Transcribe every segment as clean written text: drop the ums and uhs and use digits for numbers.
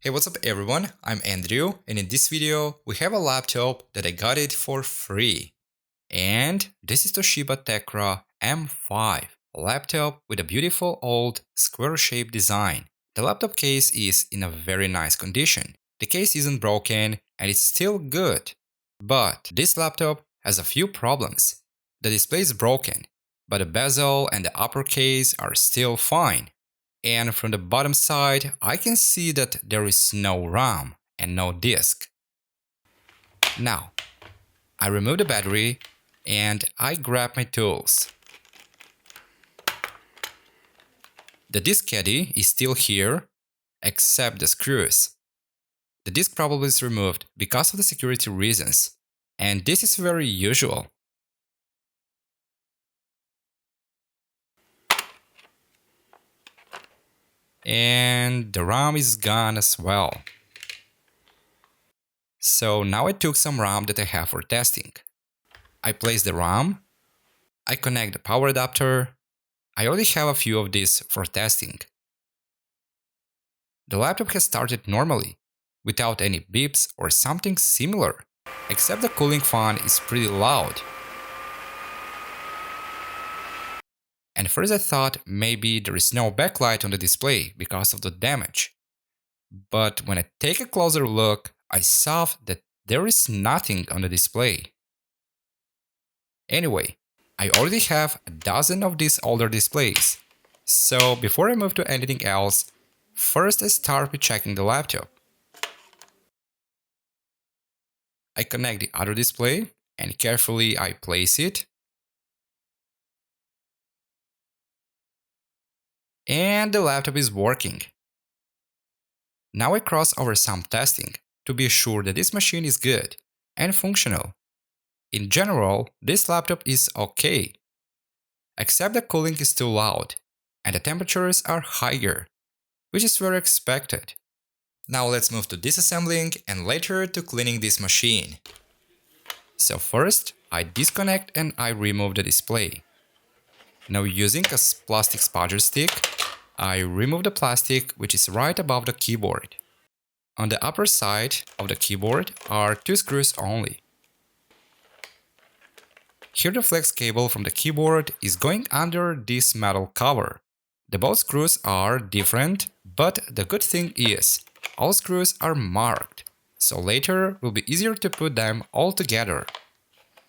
Hey, what's up everyone? I'm Andrew, and in this video we have a laptop that I got it for free. And this is Toshiba Tecra M5, a laptop with a beautiful old square-shaped design. The laptop case is in a very nice condition. The case isn't broken and it's still good. But this laptop has a few problems. The display is broken, but the bezel and the upper case are still fine. And from the bottom side, I can see that there is no RAM and no disk. Now, I remove the battery and I grab my tools. The disk caddy is still here, except the screws. The disk probably is removed because of the security reasons, and this is very usual. And the RAM is gone as well. So now I took some RAM that I have for testing. I place the RAM, I connect the power adapter. I already have a few of these for testing. The laptop has started normally, without any beeps or something similar, except the cooling fan is pretty loud. And first I thought maybe there is no backlight on the display because of the damage. But when I take a closer look, I saw that there is nothing on the display. Anyway, I already have a dozen of these older displays. So before I move to anything else, first I start with checking the laptop. I connect the other display and carefully I place it. And the laptop is working. Now I cross over some testing to be sure that this machine is good and functional. In general, this laptop is okay, except the cooling is too loud and the temperatures are higher, which is very expected. Now let's move to disassembling and later to cleaning this machine. So first, I disconnect and I remove the display. Now using a plastic spudger stick, I remove the plastic which is right above the keyboard. On the upper side of the keyboard are two screws only. Here the flex cable from the keyboard is going under this metal cover. The both screws are different, but the good thing is, all screws are marked, so later will be easier to put them all together.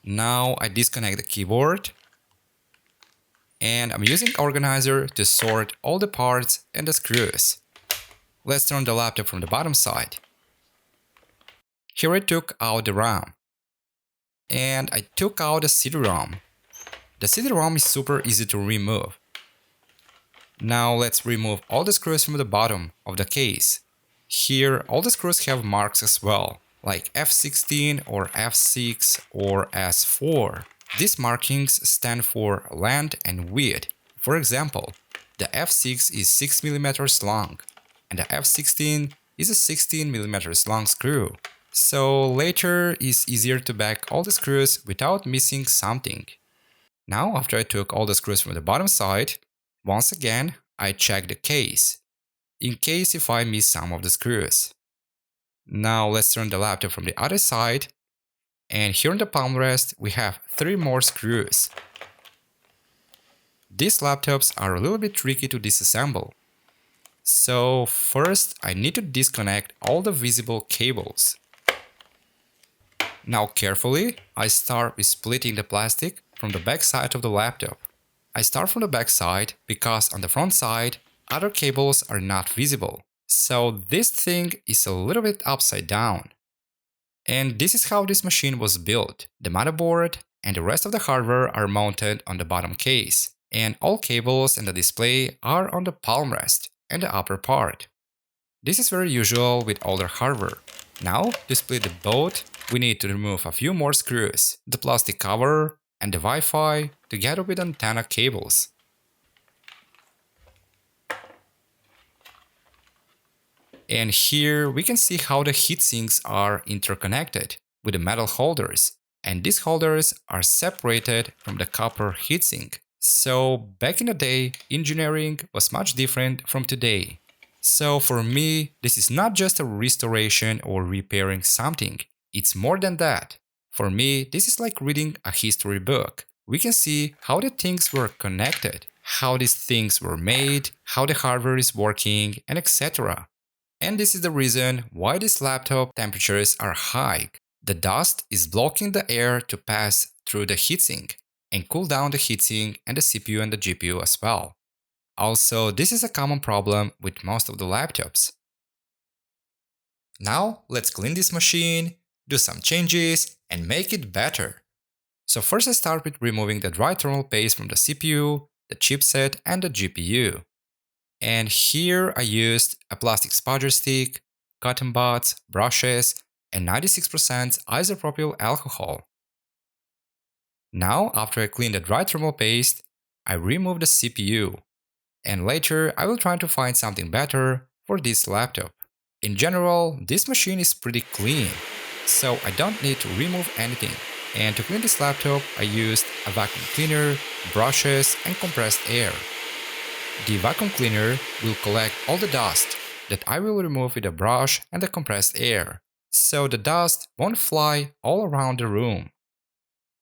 Now I disconnect the keyboard, and I'm using organizer to sort all the parts and the screws. Let's turn the laptop from the bottom side. Here I took out the RAM. And I took out the CD-ROM. The CD-ROM is super easy to remove. Now let's remove all the screws from the bottom of the case. Here all the screws have marks as well, like F16 or F6 or S4. These markings stand for length and width. For example, the F6 is 6 mm long, and the F16 is a 16 mm long screw. So later it's easier to back all the screws without missing something. Now after I took all the screws from the bottom side, once again I check the case, in case if I miss some of the screws. Now let's turn the laptop from the other side, and here on the palm rest we have 3 more screws. These laptops are a little bit tricky to disassemble. So first I need to disconnect all the visible cables. Now carefully, I start with splitting the plastic from the back side of the laptop. I start from the back side because on the front side, other cables are not visible. So this thing is a little bit upside down. And this is how this machine was built. The motherboard and the rest of the hardware are mounted on the bottom case, and all cables and the display are on the palm rest and the upper part. This is very usual with older hardware. Now, to split the both, we need to remove a few more screws, the plastic cover and the Wi-Fi together with antenna cables. And here we can see how the heatsinks are interconnected with the metal holders, and these holders are separated from the copper heatsink. So back in the day, engineering was much different from today. So for me, this is not just a restoration or repairing something, it's more than that. For me, this is like reading a history book. We can see how the things were connected, how these things were made, how the hardware is working, and etc. And this is the reason why these laptop temperatures are high. The dust is blocking the air to pass through the heatsink and cool down the heatsink and the CPU and the GPU as well. Also, this is a common problem with most of the laptops. Now, let's clean this machine, do some changes, and make it better. So first I start with removing the dry thermal paste from the CPU, the chipset, and the GPU. And here I used a plastic spudger stick, cotton buds, brushes, and 96% isopropyl alcohol. Now, after I clean the dry thermal paste, I remove the CPU. And later I will try to find something better for this laptop. In general, this machine is pretty clean, so I don't need to remove anything. And to clean this laptop, I used a vacuum cleaner, brushes, and compressed air. The vacuum cleaner will collect all the dust that I will remove with a brush and the compressed air, so the dust won't fly all around the room.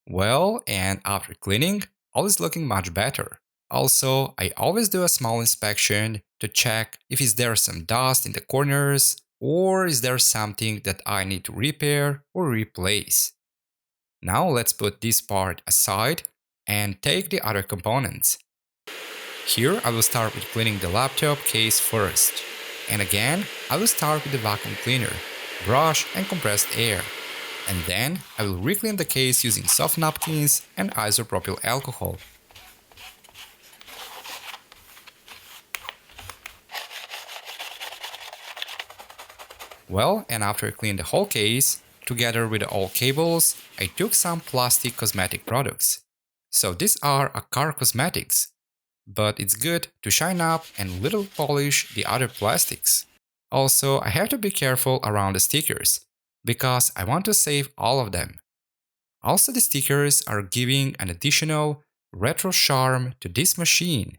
Well, and after cleaning, all is looking much better. Also, I always do a small inspection to check if is there some dust in the corners or is there something that I need to repair or replace. Now let's put this part aside and take the other components. Here I will start with cleaning the laptop case first. And again, I will start with the vacuum cleaner, brush and compressed air. And then I will re-clean the case using soft napkins and isopropyl alcohol. Well, and after I cleaned the whole case, together with all cables, I took some plastic cosmetic products. So these are a car cosmetics, but it's good to shine up and little polish the other plastics. Also, I have to be careful around the stickers, because I want to save all of them. Also, the stickers are giving an additional retro charm to this machine.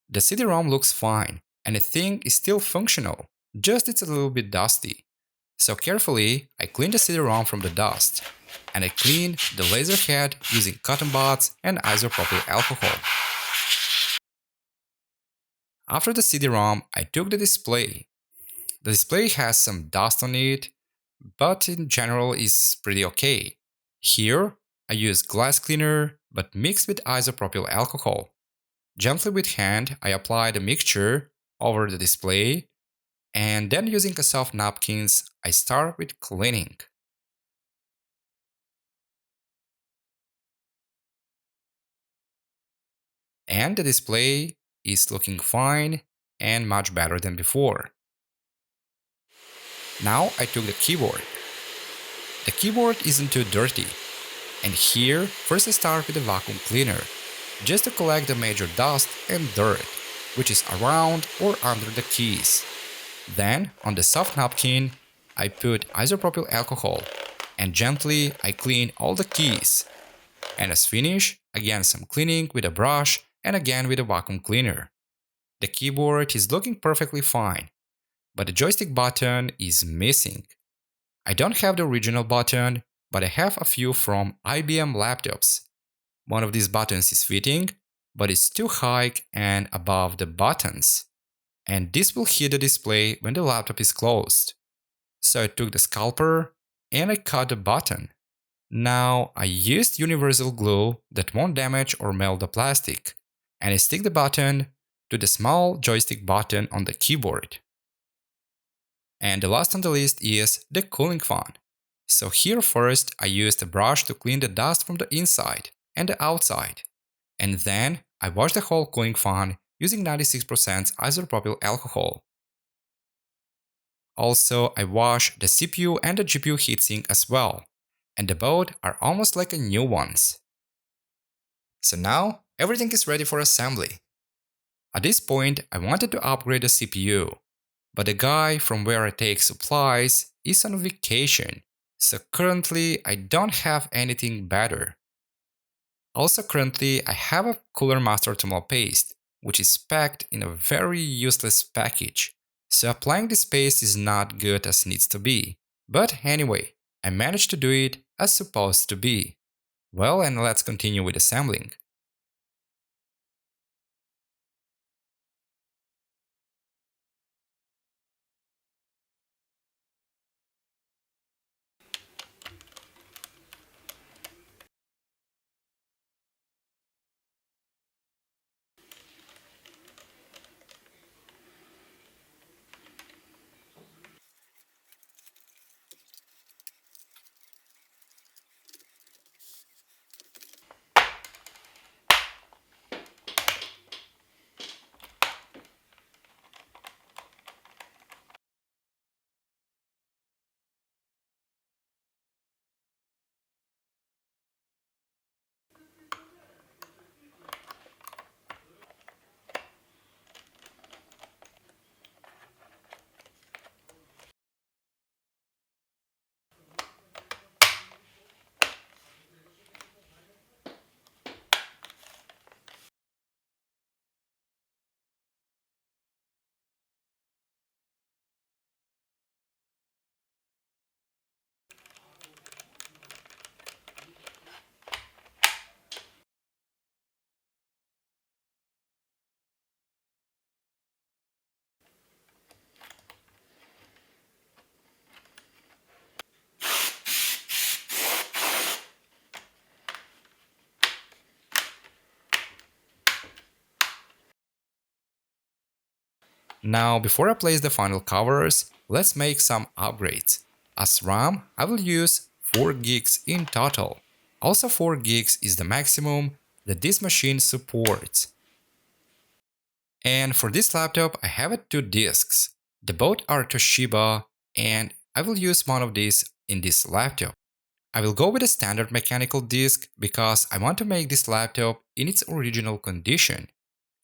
The CD-ROM looks fine, and the thing is still functional, just it's a little bit dusty. So carefully, I clean the CD-ROM from the dust, and I clean the laser head using cotton buds and isopropyl alcohol. After the CD-ROM, I took the display. The display has some dust on it, but in general is pretty okay. Here, I use glass cleaner, but mixed with isopropyl alcohol. Gently with hand, I apply the mixture over the display, and then using a soft napkins, I start with cleaning. And the display is looking fine and much better than before. Now I took the keyboard. The keyboard isn't too dirty, and here first I start with the vacuum cleaner, just to collect the major dust and dirt, which is around or under the keys. Then, on the soft napkin, I put isopropyl alcohol, and gently I clean all the keys. And as finished, again some cleaning with a brush and again with a vacuum cleaner. The keyboard is looking perfectly fine, but the joystick button is missing. I don't have the original button, but I have a few from IBM laptops. One of these buttons is fitting, but it's too high and above the buttons. And this will hit the display when the laptop is closed. So I took the scalpel and I cut the button. Now I used universal glue that won't damage or melt the plastic, and I stick the button to the small joystick button on the keyboard. And the last on the list is the cooling fan. So here first I used a brush to clean the dust from the inside and the outside. And then I wash the whole cooling fan using 96% isopropyl alcohol. Also, I wash the CPU and the GPU heatsink as well, and the both are almost like a new ones. So now everything is ready for assembly. At this point, I wanted to upgrade the CPU, but the guy from where I take supplies is on vacation, so currently I don't have anything better. Also currently I have a Cooler Master Thermal Paste, which is packed in a very useless package. So applying this paste is not good as needs to be. But anyway, I managed to do it as supposed to be. Well, and let's continue with assembling. Now, before I place the final covers, let's make some upgrades. As RAM, I will use 4 gigs in total. Also 4 gigs is the maximum that this machine supports. And for this laptop, I have 2 disks. The both are Toshiba, and I will use one of these in this laptop. I will go with a standard mechanical disk because I want to make this laptop in its original condition.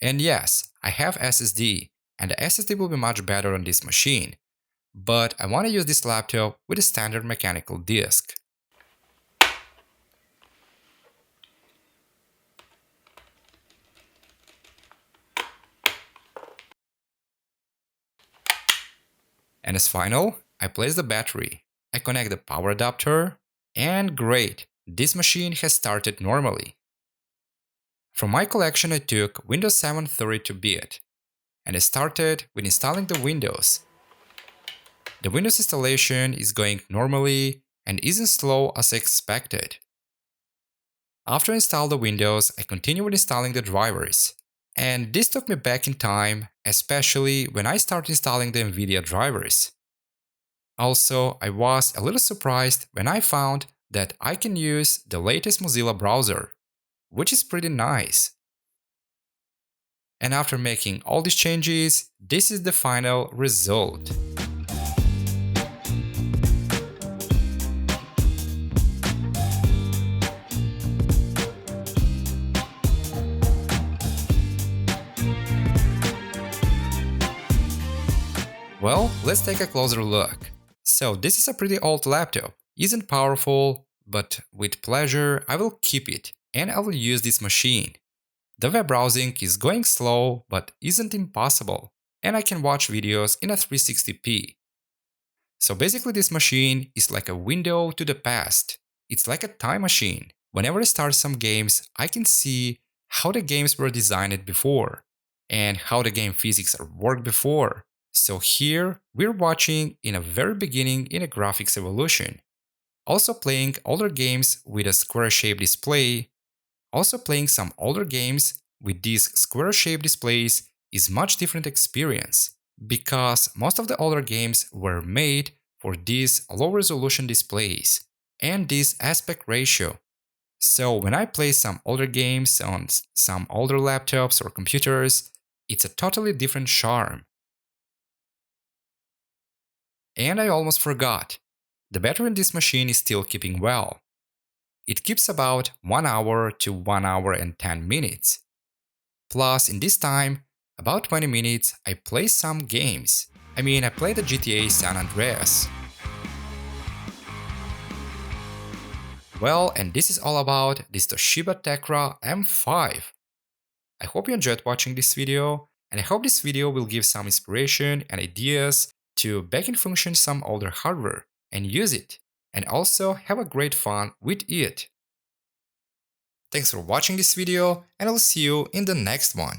And yes, I have SSD, and the SSD will be much better on this machine. But I want to use this laptop with a standard mechanical disk. And as final, I place the battery. I connect the power adapter, and great, this machine has started normally. From my collection I took Windows 7 32-bit, and I started with installing the Windows. The Windows installation is going normally and isn't slow as expected. After I install the Windows, I continue with installing the drivers. And this took me back in time, especially when I started installing the NVIDIA drivers. Also, I was a little surprised when I found that I can use the latest Mozilla browser, which is pretty nice. And after making all these changes, this is the final result. Well, let's take a closer look. So this is a pretty old laptop, isn't powerful, but with pleasure I will keep it and I will use this machine. The web browsing is going slow but isn't impossible, and I can watch videos in a 360p. So basically this machine is like a window to the past. It's like a time machine. Whenever I start some games, I can see how the games were designed before and how the game physics worked before. So here we're watching in a very beginning in a graphics evolution. Also playing older games with a square-shaped display. Also playing some older games with these square-shaped displays is much different experience because most of the older games were made for these low-resolution displays and this aspect ratio. So when I play some older games on some older laptops or computers, it's a totally different charm. And I almost forgot, the battery in this machine is still keeping well. It keeps about 1 hour to 1 hour and 10 minutes. Plus, in this time, about 20 minutes, I play some games. I play the GTA San Andreas. Well, and this is all about this Toshiba Tecra M5. I hope you enjoyed watching this video, and I hope this video will give some inspiration and ideas to back in function some older hardware and use it, and also have a great fun with it. Thanks for watching this video, and I'll see you in the next one.